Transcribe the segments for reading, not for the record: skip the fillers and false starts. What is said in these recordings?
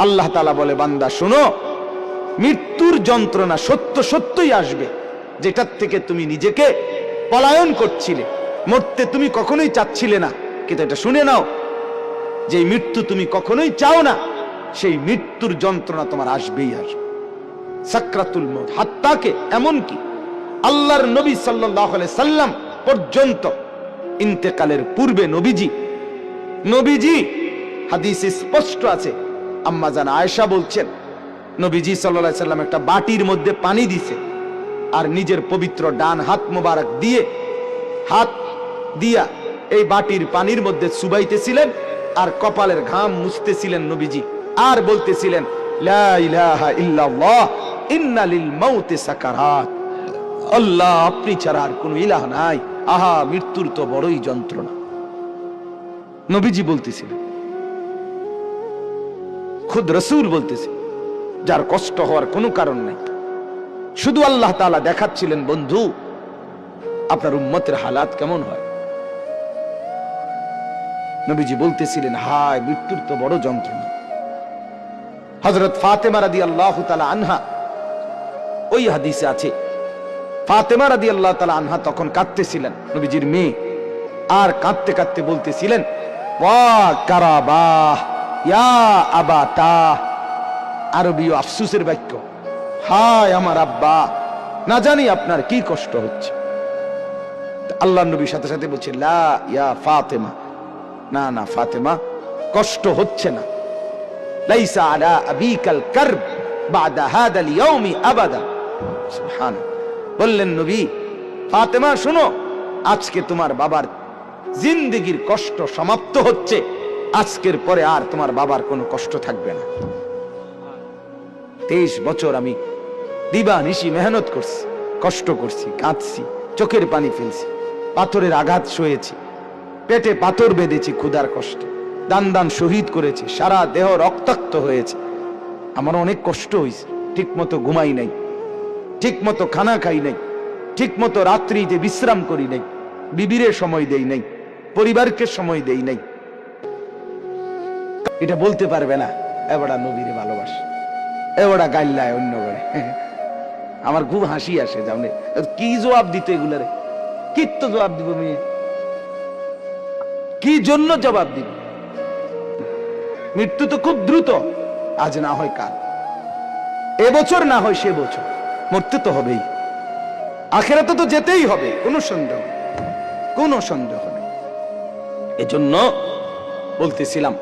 আল্লাহ তাআলা বলে, বান্দা শোনো, মৃত্যুর যন্ত্রণা সত্য সত্যই আসবে, যেটার থেকে তুমি নিজেকে পলায়ন করছিলে, মরতে তুমি কখনোই চাচ্ছিলে না, কিন্তু এটা শুনে নাও, যে মৃত্যু তুমি কখনোই চাও না, সেই মৃত্যুর যন্ত্রণা তোমার আসবেই আসবে। সাকরাতুল মউত, হাত্তাকে এমনকি আল্লাহর নবী সাল্লাল্লাহু আলাইহি সাল্লাম পর্যন্ত ইন্তেকালের পূর্বে নবীজি হাদিসে স্পষ্ট আছে, আম্মা জান আয়েশা বলছেন, নবীজি সাল্লাল্লাহু আলাইহি সাল্লাম একটা বাটির মধ্যে পানি দিছে, আর নিজের পবিত্র ডান হাত মোবারক দিয়ে হাত দিয়া এই বাটির পানির মধ্যে চুবাইতেছিলেন, আর কপালের ঘাম মুছতেছিলেন নবীজি, আর বলতেছিলেন, লা ইলাহা ইল্লাল্লাহ ইন্না লিল মাউতি সাকারাত, আল্লাহ আপনি ছাড়া আর কোনো ইলাহ নাই, আহা মৃত্যুর তো বড়ই যন্ত্রণা। নবীজি বলতেছিলেন, খুদ রাসূল বলতেছে, যার কষ্ট হওয়ার কোনো কারণ নাই, শুধু আল্লাহ তাআলা দেখাচ্ছিলেন, বন্ধু আপনার উম্মতের হালাত কেমন হয়। নবীজি বলতেছিলেন, হায় মৃত্যুর তো বড় যন্ত্রণা। হযরত ফাতেমা রাদিয়াল্লাহু তাআলা আনহা, ওই হাদিসে আছে, ফাতেমা রাদিয়াল্লাহু তাআলা আনহা তখন কাঁদতেছিলেন, নবীজির মেয়ে, আর কাঁদতে কাঁদতে বলতেছিলেন, ওয়া কারাবাহ ইয়া আবাতা, আরবীয় আফসোসের বাক্য, হায় আমার আব্বা, না জানি আপনার কি কষ্ট হচ্ছে। আল্লাহর নবীর সাথে সাথে বলছে, লা ইয়া ফাতেমা, না না ফাতেমা, কষ্ট হচ্ছে না, লাইসা আলা আবিকাল কারব বাদা হাদাল ইয়াউমি আবাদা। সুবহানাল্লাহ। বললেন নবী, ফাতেমা শোনো, আজকে তোমার বাবার জিন্দেগীর কষ্ট সমাপ্ত হচ্ছে, আজকের পরে আর তোমার বাবার কোনো কষ্ট থাকবে না। 23 বছর আমি দিবানিশি মেহনত করছি, কষ্ট করছি, কাঁদছি, চোখের পানি ফেলছি, পাথরের আঘাত সয়েছি, পেটে পাথর বেঁধেছি ক্ষুধার কষ্টে, দান দান শহীদ করেছি, সারা দেহ রক্তাক্ত হয়েছে, আমার অনেক কষ্ট হয়েছে, ঠিক মতো ঘুমাই নাই, ঠিক মতো খানা খাই নাই, ঠিক মতো রাত্রিতে বিশ্রাম করি নাই, বিবিরে সময় দেই নাই, পরিবারকে সময় দেই নাই। এটা বলতে পারবে না এবারে নবীরে ভালোবাসে, এবারে গাইল্লায় অন্য করে। আমার খুব হাসি আসে, জানে কি জবাব দিত এগুলারে, কি তো জবাব দিব, মেয়ে কি জন্য জবাব দিব? মৃত্যু তো খুব দ্রুত, আজ না হয় কাল, এবছর না হয় সে বছর, মরতে তো হবেই, আখিরাতে তো যেতেই হবে, কোনো সন্দেহ নেই। এজন্য বলতেছিলাম,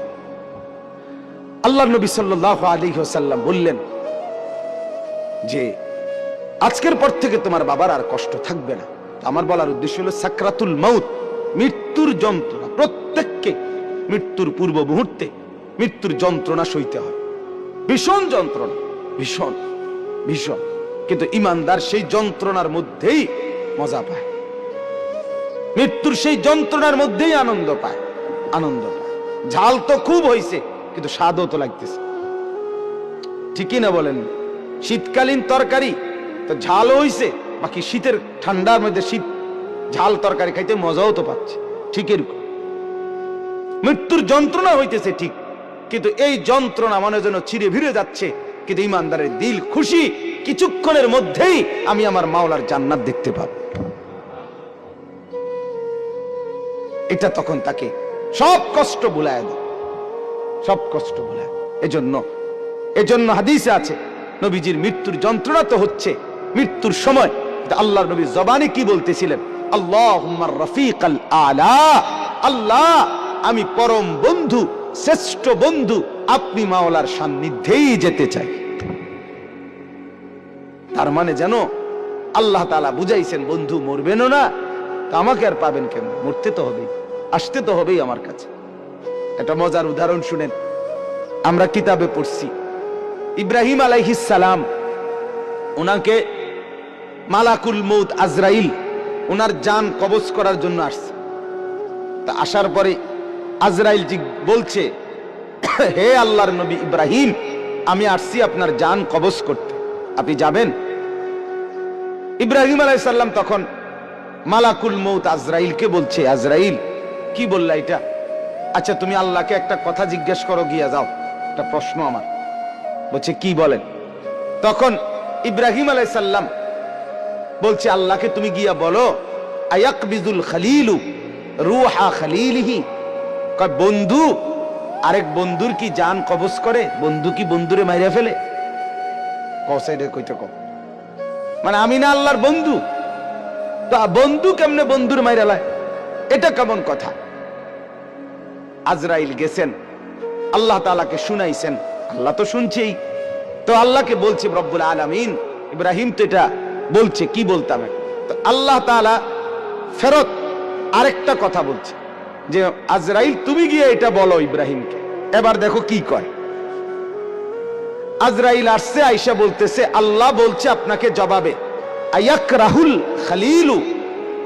আল্লাহ নবী সাল্লাল্লাহু আলাইহি ওয়াসাল্লাম বললেন যে আজকের পর থেকে তোমার বাবার আর কষ্ট থাকবে না। আমার বলার উদ্দেশ্য হলো সাকরাতুল মউত, মৃত্যুর যন্ত্রণা, প্রত্যেককে মৃত্যুর পূর্ব মুহূর্তে মৃত্যুর যন্ত্রণা সইতে হয়, ভীষণ যন্ত্রণা, ভীষণ ভীষণ, কিন্তু ঈমানদার সেই যন্ত্রণার মধ্যেই মজা পায়, মৃত্যুর সেই যন্ত্রণার মধ্যেই আনন্দ পায়। ঝাল তো খুব হয়েছে, কিন্তু স্বাদও তো লাগতেছে, ঠিকই না বলেন? শীতকালীন তরকারি তো ঝাল হইছে, বাকি শীতের ঠান্ডার মধ্যে শীত ঝাল তরকারি খাইতে মজাও তো পাচ্ছে, ঠিক এরকম মৃত্যুর যন্ত্রণা হইতেছে ঠিক, কিন্তু এই যন্ত্রণা মনে যেন চিরে ভিড়ে যাচ্ছে, কিন্তু ঈমানদারের দিল খুশি, কিছুক্ষণের মধ্যেই আমি আমার মাওলার জান্নাত দেখতে পাবো। এটা তখন তাকে সব কষ্ট ভুলায় দেয়, সব কষ্ট ভুলায়। এজন্য হাদিসে আছে, নবীজির মৃত্যুর যন্ত্রণা তো হচ্ছে মৃত্যুর সময়, আল্লাহর নবী জবানে কি বলতেছিলেন, আল্লাহুম্মা রাফিকাল আলা, আল্লাহ আমি পরম বন্ধু, শ্রেষ্ঠ বন্ধু, আপনি মাওলার সান্নিধ্যেই যেতে চাই। তার মানে যেন আল্লাহ তাআলা বুঝাইছেন, বন্ধু মরবেনও না তা আমাকে আর পাবেন কেন, মরতে তো হবেই, আসতে তো হবেই আমার কাছে। একটা মজার উদাহরণ শুনেন, আমরা কিতাবে পড়ছি, ইব্রাহিম আলাইহিস সালাম, ওনাকে মালাকুল মউত আজরাইল ওনার জান কবজ করার জন্য আসছে। তা আসার পরে আজরাইল জি বলছে, হে আল্লাহর নবী ইব্রাহিম, আমি আসছি আপনার জান কবজ করতে, আপনি যাবেন? ইব্রাহিম আলাইহিস সালাম তখন মালাকুল মউত আজরাইলকে বলছে, আজরাইল কি বললা এটা? আচ্ছা তুমি আল্লাহকে একটা কথা জিজ্ঞেস করো, গিয়া যাও, একটা প্রশ্ন আমার, বলছে কি বলেন? তখন ইব্রাহিম আলাইহিস সালাম বলছে আল্লাহকে তুমি গিয়া বলো আয়াকবিজুল খলিলু রূহা খলিলিহি, কয় বন্ধু আরেক বন্ধুর কি জান কবজ করে? বন্ধু কি বন্ধুরে মাইরা ফেলে? কসাইডে কইতে কম, মানে আমি না আল্লাহর বন্ধু, তা বন্ধু কেমনে বন্ধুর মাইরা লায়? এটা কেমন কথা? আজরাইল গেছেন, আল্লাহ তাআলাকে শুনাইছেন, আল্লাহ তো শুনছেই, তো আল্লাহকে বলছে রব্বুল আলামিন, ইব্রাহিম তো এটা বলছে, কি বলতাম, তো আল্লাহ তাআলা ফেরত আরেকটা কথা বলছে যে আজরাইল তুমি গিয়ে এটা বলো ইব্রাহিমকে। এবার দেখো কি কয়। আজরাইল আসছে, আয়েশা বলতেছে আল্লাহ বলছে আপনাকে জবাবে আয়াকরাহুল খলিলু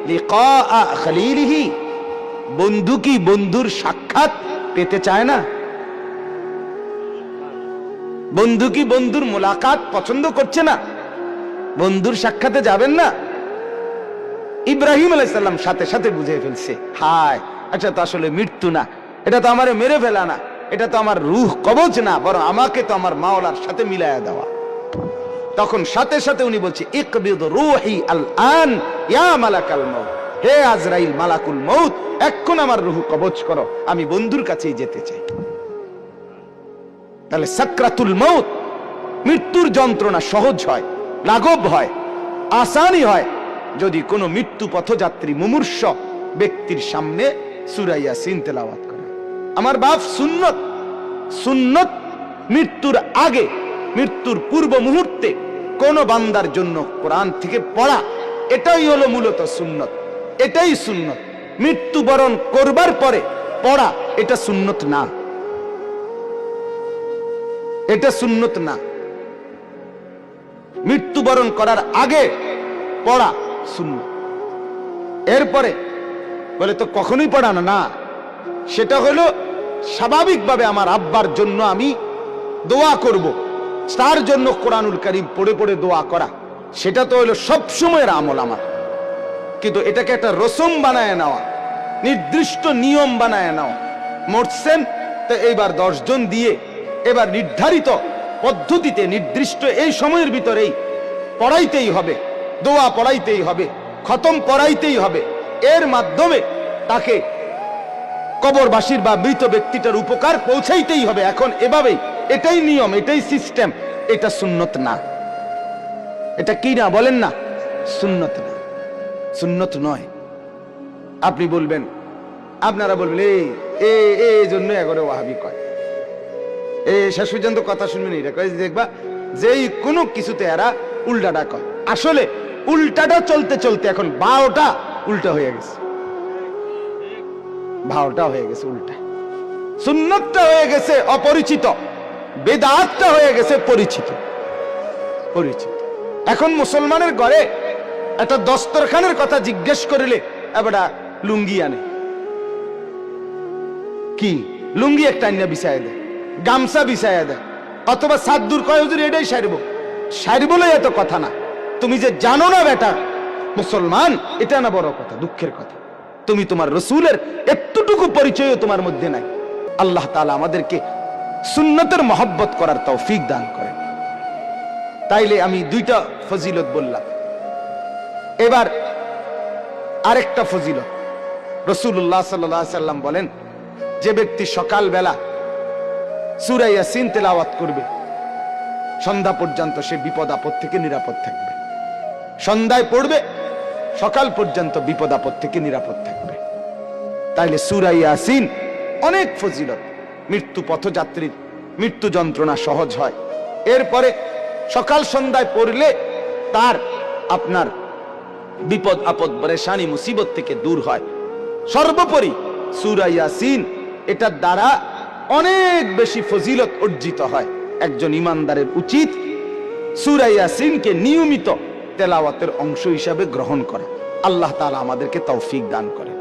লিকা খলিলিহি, বন্ধু কি বন্ধুর সাক্ষাৎ পেতে চায় না? বন্ধু কি বন্ধুর মোলাকাত পছন্দ করছে না? বন্ধুর সাক্ষাতে যাবেন না? ইব্রাহিম আলাইহিস সালাম সাথে সাথে বুঝে ফেলছে, হায় আচ্ছা, তো আসলে মৃত্যু না, এটা তো আমারে মেরে ফেলা না, এটা তো আমার রূহ কবজ না, বরং আমাকে তো আমার মাওলার সাথে মিলায়া দেওয়া। তখন সাথে সাথে উনি বলছে ইকবিদ রূহি আল আন ইয়া মালাকাল মউত, হে আজরাইল মালাকুল মউত, এখন আমার রূহ কবজ করো, আমি বন্ধুর কাছেই যেতে চাই। তাহলে সাকরাতুল মউত, মৃত্যুর যন্ত্রণা সহজ হয়, লাঘব হয়, আসানি হয় যদি কোনো মৃত্যু পথযাত্রী মুমূর্ষ ব্যক্তির সামনে সূরা ইয়াসিন তেলাওয়াত করে। আমার বাপ সুন্নত, সুন্নত মৃত্যুর আগে, মৃত্যুর পূর্ব মুহূর্তে কোন বান্দার জন্য কোরআন থেকে পড়া, এটাই হলো মূলত সুন্নত, এটাই সুন্নত। মৃত্যুবরণ করবার পরে পড়া এটা সুন্নত না, এটা সুন্নত না। মৃত্যুবরণ করার আগে পড়া সুন্নত। এরপরে বলে তো কখনোই পড়ানো না, সেটা হলো স্বাভাবিকভাবে আমার আব্বার জন্য আমি দোয়া করব, তার জন্য কোরআনুল কারীম পড়ে পড়ে দোয়া করা, সেটা তো হলো সব সময়ের আমল আমার। কিন্তু এটাকে একটা রসম বানায় নেওয়া, নির্দিষ্ট নিয়ম বানায় নেওয়া, মরছেন তো এইবার 10 জন দিয়ে এবার নির্ধারিত পদ্ধতিতে নির্দিষ্ট এই সময়ের ভিতরেই পড়াইতেই হবে, দোয়া পড়াইতেই হবে, খতম পড়াইতেই হবে, এর মাধ্যমে তাকে কবরবাসীর বা মৃত ব্যক্তিটার উপকার পৌঁছাইতেই হবে। এখন এভাবেই, এটাই নিয়ম, এটাই সিস্টেম, এটা সুন্নত না। এটা কি না বলেন না? সুন্নত না, সুন্নত নয়। আপনি বলবেন, আপনারা বলবেন এই জন্য এগরে ওয়াহাবি কয়, শেষ পর্যন্ত কথা শুনবেন, এটা কয় দেখবা যেই কোনো কিছুতে এরা উল্টাটা কয়। আসলে উল্টাটা চলতে চলতে এখন বারোটা উল্টা হয়ে গেছে, ভাওটা হয়ে গেছে উল্টা, সুন্নতটা হয়ে গেছে অপরিচিত, বেদাতটা হয়ে গেছে পরিচিত, পরিচিত। এখন মুসলমানের ঘরে একটা দস্তরখানের কথা জিজ্ঞেস করিলে এবার লুঙ্গি আনে, কি লুঙ্গি একটা আইনা বিছায় দেয়, গামছা বিছায়া দেয়, অথবা সাদ্দুর কয় হুজুর এটাই সারিব, সারিবলে এত কথা না, তুমি যে জানো না বেটা মুসলমান, এটা না বড় কথা, দুঃখের কথা। তুমি তোমার রসুলের এতটুকু পরিচয় তোমার মধ্যে নাই। আল্লাহ তাআলা আমাদেরকে সুন্নতের মহব্বত করার তৌফিক দান করেন। তাইলে আমি 2টা ফজিলত বললাম, এবার আরেকটা ফজিলত। রাসূলুল্লাহ সাল্লাল্লাহু আলাইহি সাল্লাম বলেন, যে ব্যক্তি সকালবেলা সূরা ইয়াসিন তেলাওয়াত করবে সন্ধ্যা পর্যন্ত সে বিপদ আপদ থেকে নিরাপদ থাকবে। সন্ধ্যায় পড়বে, সকাল পর্যন্ত বিপদ আপদ থেকে নিরাপদ থাকবে। তাইলে সূরা ইয়াসিন অনেক ফজিলত, মৃত্যু পথযাত্রীর মৃত্যু যন্ত্রণা সহজ হয়। এরপরে সকাল সন্ধ্যায় পড়লে তার আপনার বিপদ আপদ পরেশানি মুসিবত থেকে দূর হয়। সর্বোপরি সূরা ইয়াসিন এটার দ্বারা অনেক বেশি ফজিলত অর্জিত হয়। একজন ইমানদারের উচিত সূরা ইয়াসিনকে নিয়মিত তেলাওয়াতের অংশ হিসাবে গ্রহণ করা। আল্লাহ তাআলা আমাদেরকে তৌফিক দান করেন।